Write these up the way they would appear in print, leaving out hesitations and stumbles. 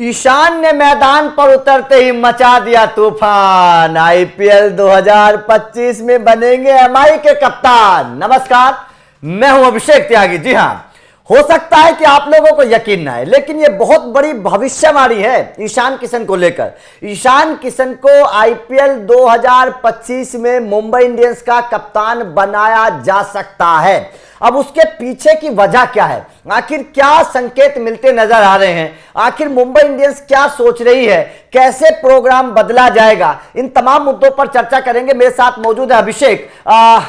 ईशान ने मैदान पर उतरते ही मचा दिया तूफान। आईपीएल 2025 में बनेंगे एमआई के कप्तान। नमस्कार, मैं हूं अभिषेक त्यागी। जी हां, हो सकता है कि आप लोगों को यकीन ना है, लेकिन यह बहुत बड़ी भविष्यवाणी है ईशान किशन को लेकर। ईशान किशन को आईपीएल 2025 में मुंबई इंडियंस का कप्तान बनाया जा सकता है। अब उसके पीछे की वजह क्या है, आखिर क्या संकेत मिलते नजर आ रहे हैं, आखिर मुंबई इंडियंस क्या सोच रही है, कैसे प्रोग्राम बदला जाएगा, इन तमाम मुद्दों पर चर्चा करेंगे। मेरे साथ मौजूद है अभिषेक।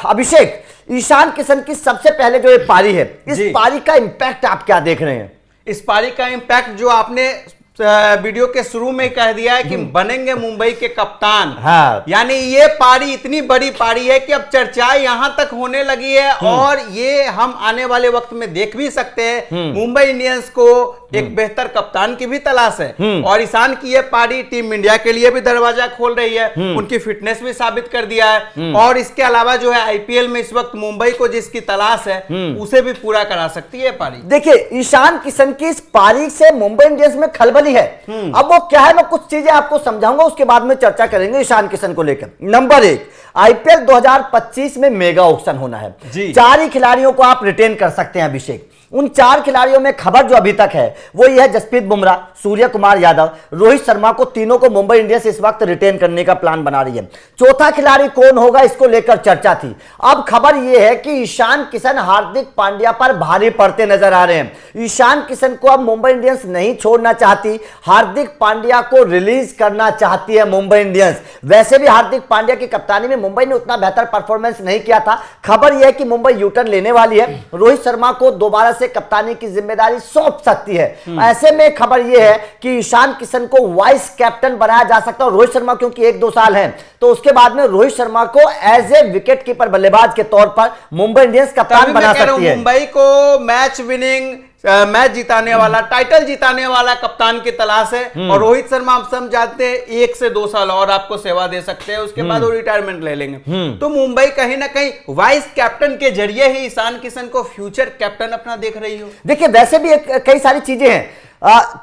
अभिषेक, ईशान किशन की सबसे पहले जो ये पारी है, इस पारी का इंपैक्ट आप क्या देख रहे हैं? इस पारी का इंपैक्ट जो आपने वीडियो के शुरू में कह दिया है कि बनेंगे मुंबई के कप्तान। हाँ। यानी ये पारी इतनी बड़ी पारी है कि अब चर्चा यहां तक होने लगी है और ये हम आने वाले वक्त में देख भी सकते हैं। मुंबई इंडियंस को एक बेहतर कप्तान की भी तलाश है और ईशान की ये पारी टीम इंडिया के लिए भी दरवाजा खोल रही है। उनकी फिटनेस भी साबित कर दिया है और इसके अलावा जो है आईपीएल में इस वक्त मुंबई को जिसकी तलाश है उसे भी पूरा करा सकती है पारी। देखिए, ईशान किशन की इस पारी से मुंबई इंडियंस में खलबली है। अब वो क्या है, मैं कुछ चीजें आपको समझाऊंगा, उसके बाद में चर्चा करेंगे ईशान किशन को लेकर। नंबर एक, आईपीएल 2025 में मेगा ऑक्शन होना है। 4 ही खिलाड़ियों को आप रिटेन कर सकते हैं अभिषेक। उन 4 खिलाड़ियों में खबर जो अभी तक है वो यह है, जसप्रीत बुमराह, सूर्य कुमार यादव, रोहित शर्मा को तीनों को मुंबई इंडियंस इस वक्त रिटेन करने का प्लान बना रही है। चौथा खिलाड़ी कौन होगा, इसको लेकर चर्चा थी। अब खबर यह है कि ईशान किशन हार्दिक पांड्या पर भारी पड़ते नजर आ रहे हैं। ईशान किशन को अब मुंबई इंडियंस नहीं छोड़ना चाहती, हार्दिक पांड्या को रिलीज करना चाहती है मुंबई इंडियंस। वैसे भी हार्दिक पांड्या की कप्तानी में मुंबई ने उतना बेहतर परफॉर्मेंस नहीं किया था। खबर यह है कि मुंबई यूटर्न लेने वाली है, रोहित शर्मा को दोबारा से कप्तानी की जिम्मेदारी सौंप सकती है। ऐसे में खबर यह है कि ईशान किशन को वाइस कैप्टन बनाया जा सकता है। रोहित शर्मा क्योंकि 1-2 साल हैं, तो उसके बाद में रोहित शर्मा को एज ए विकेट कीपर बल्लेबाज के तौर पर मुंबई इंडियंस कप्तान बना सकती है। मुंबई को मैच विनिंग मैच जिताने वाला, टाइटल जिताने वाला कप्तान की तलाश है और रोहित शर्मा आप सब जानते हैं 1 से 2 साल और आपको सेवा दे सकते हैं, उसके बाद वो रिटायरमेंट ले लेंगे। तो मुंबई कहीं ना कहीं वाइस कैप्टन के जरिए ही ईशान किशन को फ्यूचर कैप्टन अपना देख रही हो। देखिए, वैसे भी कई सारी चीजें हैं।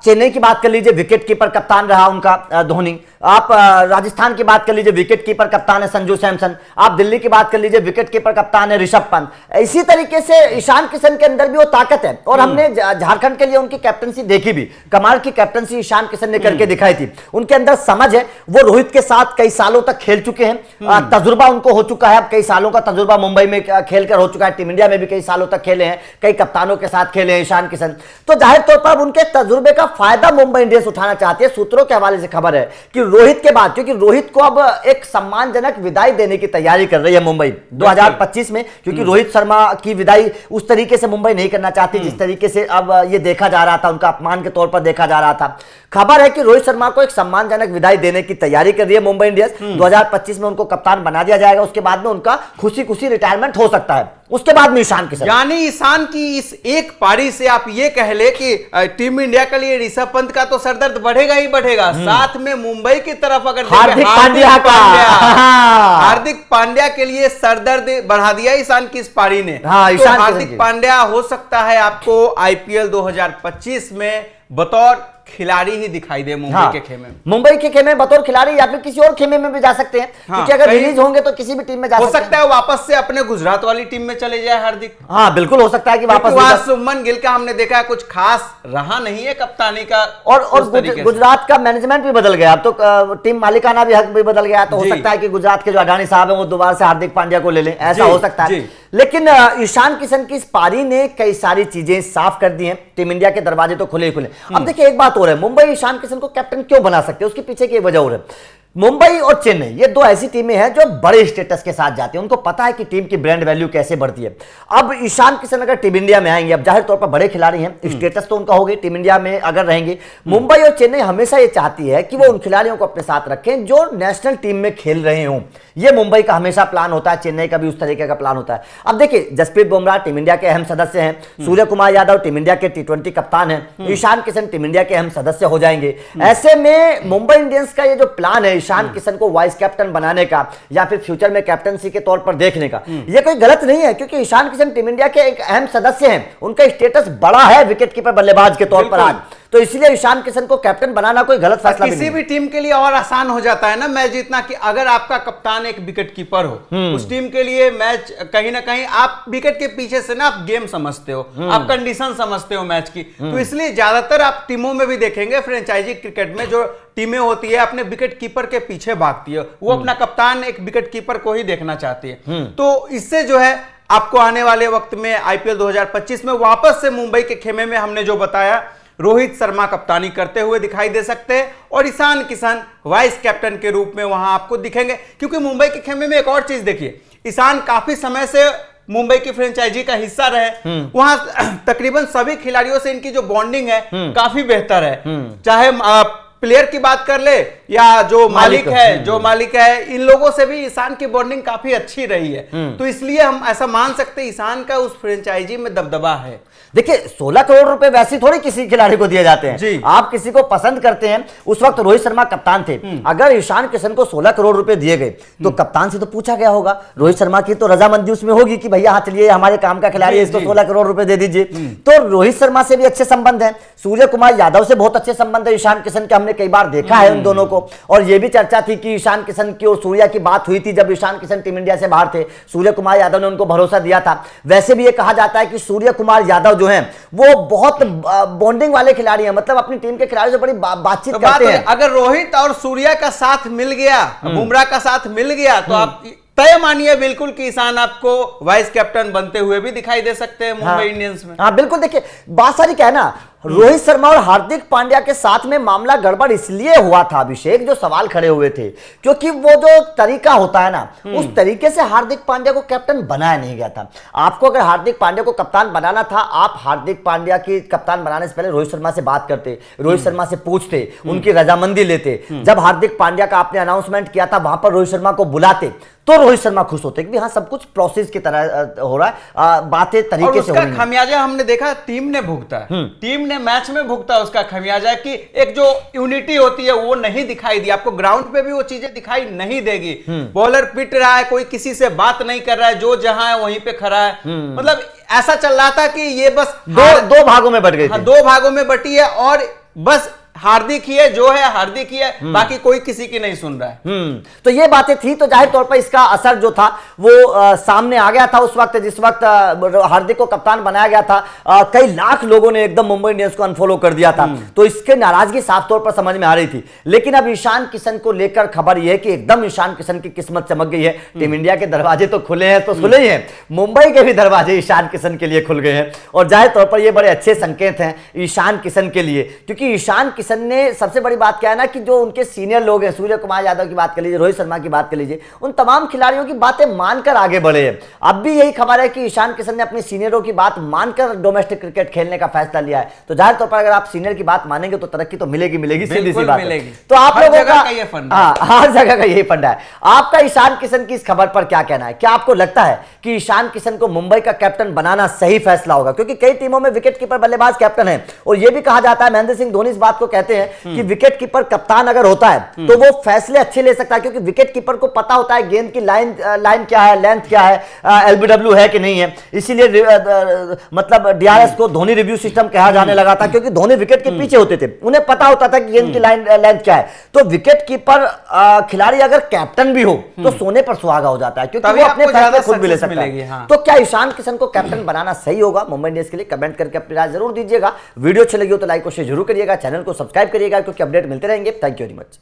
चेन्नई की बात कर लीजिए, विकेट कीपर कप्तान रहा उनका धोनी। आप राजस्थान की बात कर लीजिए, विकेट कीपर कप्तान है संजू सैमसन। आप दिल्ली की बात कर लीजिए, विकेट कीपर कप्तान है ऋषभ पंत। इसी तरीके से ईशान किशन के अंदर भी वो ताकत है और हमने झारखंड के लिए उनकी कैप्टनसी देखी भी। कमाल की कैप्टनसी ईशान किशन ने करके दिखाई थी। उनके अंदर समझ है, वो रोहित के साथ कई सालों तक खेल चुके हैं, तजुर्बा उनको हो चुका है। अब कई सालों का तजुर्बा मुंबई में खेलकर हो चुका है। टीम इंडिया में भी कई सालों तक खेले हैं, कई कप्तानों के साथ खेले हैं ईशान किशन। तो जाहिर तौर पर उनके तजुर्बे का फायदा मुंबई इंडियंस उठाना चाहती है। सूत्रों के हवाले से खबर है कि रोहित के बाद, क्योंकि रोहित को अब एक सम्मानजनक विदाई देने की तैयारी कर रही है मुंबई 2025 में, क्योंकि रोहित शर्मा की विदाई उस तरीके से मुंबई नहीं करना चाहती जिस तरीके से अब ये देखा जा रहा था, उनका अपमान के तौर पर देखा जा रहा था। खबर है कि रोहित शर्मा को एक सम्मानजनक विदाई देने की तैयारी कर रही है मुंबई इंडियंस। 2025 में उनको कप्तान बना दिया जाएगा, उसके बाद में उनका खुशी खुशी रिटायरमेंट हो सकता है। उसके बाद में ईशान किशन, यानी ईशान की इस एक पारी से आप ये कह ले कि टीम इंडिया के लिए ऋषभ पंत का तो सरदर्द बढ़ेगा ही बढ़ेगा, साथ में मुंबई की तरफ अगर हार्दिक पांड्या के लिए सरदर्द बढ़ा दिया ईशान की इस पारी ने। तो हार्दिक पांड्या हो सकता है आपको आईपीएल 2025 में बतौर खिलाड़ी ही दिखाई दे मुंबई के खेमे में। मुंबई के खेमे बतौर खिलाड़ी या फिर किसी और खेमे में भी जा सकते हैं, क्योंकि अगर रिलीज होंगे तो किसी भी टीम में जा सकते हैं। हो सकता है वापस से अपने गुजरात वाली टीम में चले जाए हार्दिक। हाँ, बिल्कुल हो सकता है कि वापस। शुभमन गिल का हमने देखा है कुछ खास रहा नहीं है कप्तानी का, और गुजरात का मैनेजमेंट भी बदल गया। अब तो टीम मालिकाना भी हक भी बदल गया, तो हो सकता है कि गुजरात के जो अडानी साहब है वो दोबारा से हार्दिक पांड्या को ले लें, ऐसा हो सकता है। लेकिन ईशान किशन की इस पारी ने कई सारी चीजें साफ कर दी हैं। टीम इंडिया के दरवाजे तो खुले ही खुले। अब देखिए, एक बात हो रहा है, मुंबई ईशान किशन को कैप्टन क्यों बना सकते हैं, उसके पीछे की वजह हो रही है। मुंबई और चेन्नई, ये 2 ऐसी टीमें हैं जो बड़े स्टेटस के साथ जाती हैं। उनको पता है कि टीम की ब्रांड वैल्यू कैसे बढ़ती है। अब ईशान किशन अगर टीम इंडिया में आएंगे, अब जाहिर तौर पर बड़े खिलाड़ी हैं, स्टेटस तो उनका होगी, टीम इंडिया में अगर रहेंगे। मुंबई और चेन्नई हमेशा ये चाहती है कि वो उन खिलाड़ियों को अपने साथ रखें जो नेशनल टीम में खेल रहे हों। ये मुंबई का हमेशा प्लान होता है, चेन्नई का भी उस तरीके का प्लान होता है। अब देखिए, जसप्रीत बुमराह टीम इंडिया के अहम सदस्य हैं, सूर्य कुमार यादव टीम इंडिया के T20 कप्तान हैं, ईशान किशन टीम इंडिया के अहम सदस्य हो जाएंगे। ऐसे में मुंबई इंडियंस का ये जो प्लान है ईशान किशन को वाइस कैप्टन बनाने का या फिर फ्यूचर में कैप्टनसी के तौर पर देखने का, ये कोई गलत नहीं है, क्योंकि ईशान किशन टीम इंडिया के एक अहम सदस्य हैं, उनका स्टेटस बड़ा है विकेट कीपर बल्लेबाज के तौर पर आज। तो इसलिए ईशान किशन को कैप्टन बनाना कोई गलत फैसला किसी भी टीम के लिए और आसान हो जाता है ना मैच जीतना, कि अगर आपका कप्तान एक विकेट कीपर हो, उस टीम के लिए मैच कहीं ना कहीं आप विकेट के पीछे से ना आप गेम समझते हो, आप कंडीशन समझते हो मैच की। तो इसलिए ज्यादातर आप टीमों में भी देखेंगे, फ्रेंचाइजी क्रिकेट में जो टीमें होती है अपने विकेट कीपर के पीछे भागती है, वो अपना कप्तान एक विकेट कीपर को ही देखना चाहती है। तो इससे जो है आपको आने वाले वक्त में आईपीएल 2025 में वापस से मुंबई के खेमे में हमने जो बताया, रोहित शर्मा कप्तानी करते हुए दिखाई दे सकते हैं और ईशान किशन वाइस कैप्टन के रूप में वहां आपको दिखेंगे। क्योंकि मुंबई के खेमे में एक और चीज देखिए, ईशान काफी समय से मुंबई की फ्रेंचाइजी का हिस्सा रहे, वहां तकरीबन सभी खिलाड़ियों से इनकी जो बॉन्डिंग है काफी बेहतर है। चाहे प्लेयर की बात कर ले या जो मालिक है, इन लोगों से भी ईशान की बॉन्डिंग काफी अच्छी रही है। तो इसलिए हम ऐसा मान सकते हैं ईशान का उस फ्रेंचाइजी में दबदबा है। देखिए 16 करोड़ रुपए वैसे थोड़ी किसी खिलाड़ी को दिए जाते हैं। आप किसी को पसंद करते हैं, उस वक्त रोहित शर्मा कप्तान थे, अगर ईशान किशन को 16 करोड़ रुपए दिए गए तो कप्तान से तो पूछा गया होगा, रोहित शर्मा की तो रजामंदी उसमें होगी कि भैया हाँ चलिए हमारे काम का खिलाड़ी है, इसको 16 करोड़ रुपए दे दीजिए। तो रोहित शर्मा से भी अच्छे संबंध है, सूर्य कुमार यादव से बहुत अच्छे संबंध है ईशान किशन के, हमने कई बार देखा है उन दोनों को। और यह भी चर्चा थी कि ईशान किशन की और सूर्या की बात हुई थी जब ईशान किशन टीम इंडिया से बाहर थे, सूर्य कुमार यादव ने उनको भरोसा दिया था। वैसे भी ये कहा जाता है कि सूर्य कुमार यादव जो है वो बहुत बॉन्डिंग वाले खिलाड़ी हैं, मतलब अपनी टीम के खिलाड़ियों से बड़ी बातचीत करते हैं। अगर रोहित और सूर्या का साथ मिल गया, बुमराह का साथ मिल गया, तो आप तय मानिए बिल्कुल कि ईशान आपको वाइस कैप्टन बनते हुए भी दिखाई दे सकते हैं मुंबई इंडियंस में। हाँ बिल्कुल, देखिए बात सारी क्या है ना, रोहित शर्मा और हार्दिक पांड्या के साथ में मामला गड़बड़ इसलिए हुआ था अभिषेक, जो सवाल खड़े हुए थे, क्योंकि वो जो तरीका होता है ना, उस तरीके से हार्दिक पांड्या को कैप्टन बनाया नहीं गया था। आपको अगर हार्दिक पांड्या को कप्तान बनाना था, आप हार्दिक पांड्या की कप्तान बनाने से पहले रोहित शर्मा से बात करते, रोहित शर्मा से पूछते, उनकी रजामंदी लेते। जब हार्दिक पांड्या का आपने अनाउंसमेंट किया था वहां पर रोहित शर्मा को बुलाते तो रोहित शर्मा खुश होते कि हाँ सब कुछ प्रोसेस की तरह हो रहा है, बातें तरीके से हो रही हैं। खमियाजा हमने देखा टीम ने भुगता है, टीम ने मैच में भुगता उसका खमियाजा, कि एक जो यूनिटी होती है वो नहीं दिखाई दी, आपको ग्राउंड पे भी वो चीजें दिखाई नहीं देगी। बॉलर पिट रहा है, कोई किसी से बात नहीं कर रहा है, जो जहां है वहीं पे खड़ा है। मतलब ऐसा चल रहा था कि ये बस दो भागों में बट गई, दो भागों में बटी है और बस हार्दिक ही है, जो है हार्दिक ही है, बाकी कोई किसी की नहीं सुन रहा है। तो ये बातें थी, तो जाहिर तौर पर इसका असर जो था वो सामने आ गया था उस वक्त, जिस वक्त हार्दिक को कप्तान बनाया गया था। कई लाख लोगों ने एकदम मुंबई इंडियंस को अनफॉलो कर दिया था, तो इसके नाराजगी साफ तौर पर समझ में आ रही थी। लेकिन अब ईशान किशन को लेकर खबर यह है कि एकदम ईशान किशन की किस्मत चमक गई है। टीम इंडिया के दरवाजे तो खुले हैं, तो खुले ही हैं, मुंबई के भी दरवाजे ईशान किशन के लिए खुल गए हैं। और जाहिर तौर पर ये बड़े अच्छे संकेत हैं ईशान किशन के लिए, क्योंकि ईशान किशन ने सबसे बड़ी बात क्या है ना कि जो उनके सीनियर लोग हैं, सूर्य कुमार यादव की बात कर लीजिए, रोहित शर्मा की बात कर लीजिए, उन तमाम खिलाड़ियों की बातें मानकर आगे बढ़े हैं। अब भी यही खबर है कि ईशान किशन ने अपने सीनियरों की बात मानकर डोमेस्टिक क्रिकेट खेलने का फैसला लिया है। तो जाहिर तौर पर अगर आप सीनियर की बात मानेंगे तो तरक्की तो मिलेगी, सीधी सी बात है। तो आप लोगों का ये फंडा, हर जगह का यही फंडा है। आपका ईशान किशन की इस खबर पर क्या कहना है? क्या आपको लगता है कि ईशान किशन को मुंबई का कैप्टन बनाना सही फैसला होगा? क्योंकि कई टीमों में विकेट कीपर बल्लेबाज कैप्टन है, और यह भी कहा जाता है, महेंद्र सिंह धोनी इस बात को कहते हैं कि विकेट कीपर कप्तान अगर होता है तो वो फैसले अच्छे ले सकता है, क्योंकि विकेट कीपर को पता होता है गेंद की लाइन क्या है, लेंथ क्या है, एलबीडब्ल्यू है कि नहीं है। इसीलिए मतलब डीआरएस को धोनी रिव्यू सिस्टम कहा जाने लगा था, क्योंकि धोनी विकेट के पीछे होते थे, उन्हें पता होता था कि गेंद की लेंथ क्या है। तो विकेट कीपर खिलाड़ी अगर कैप्टन भी हो तो सोने पर सुहागा हो जाता है, क्योंकि वो अपने फैसले खुद भी ले सकता है। तो क्या ईशान किशन को कैप्टन बनाना सही होगा मुंबई इंडियंस के लिए? कमेंट करके अपनी राय जरूर दीजिएगा। वीडियो अच्छी लगी हो तो लाइक और शेयर जरूर करिएगा, चैनल को सब्सक्राइब करिएगा, क्योंकि अपडेट मिलते रहेंगे। Thank you very much.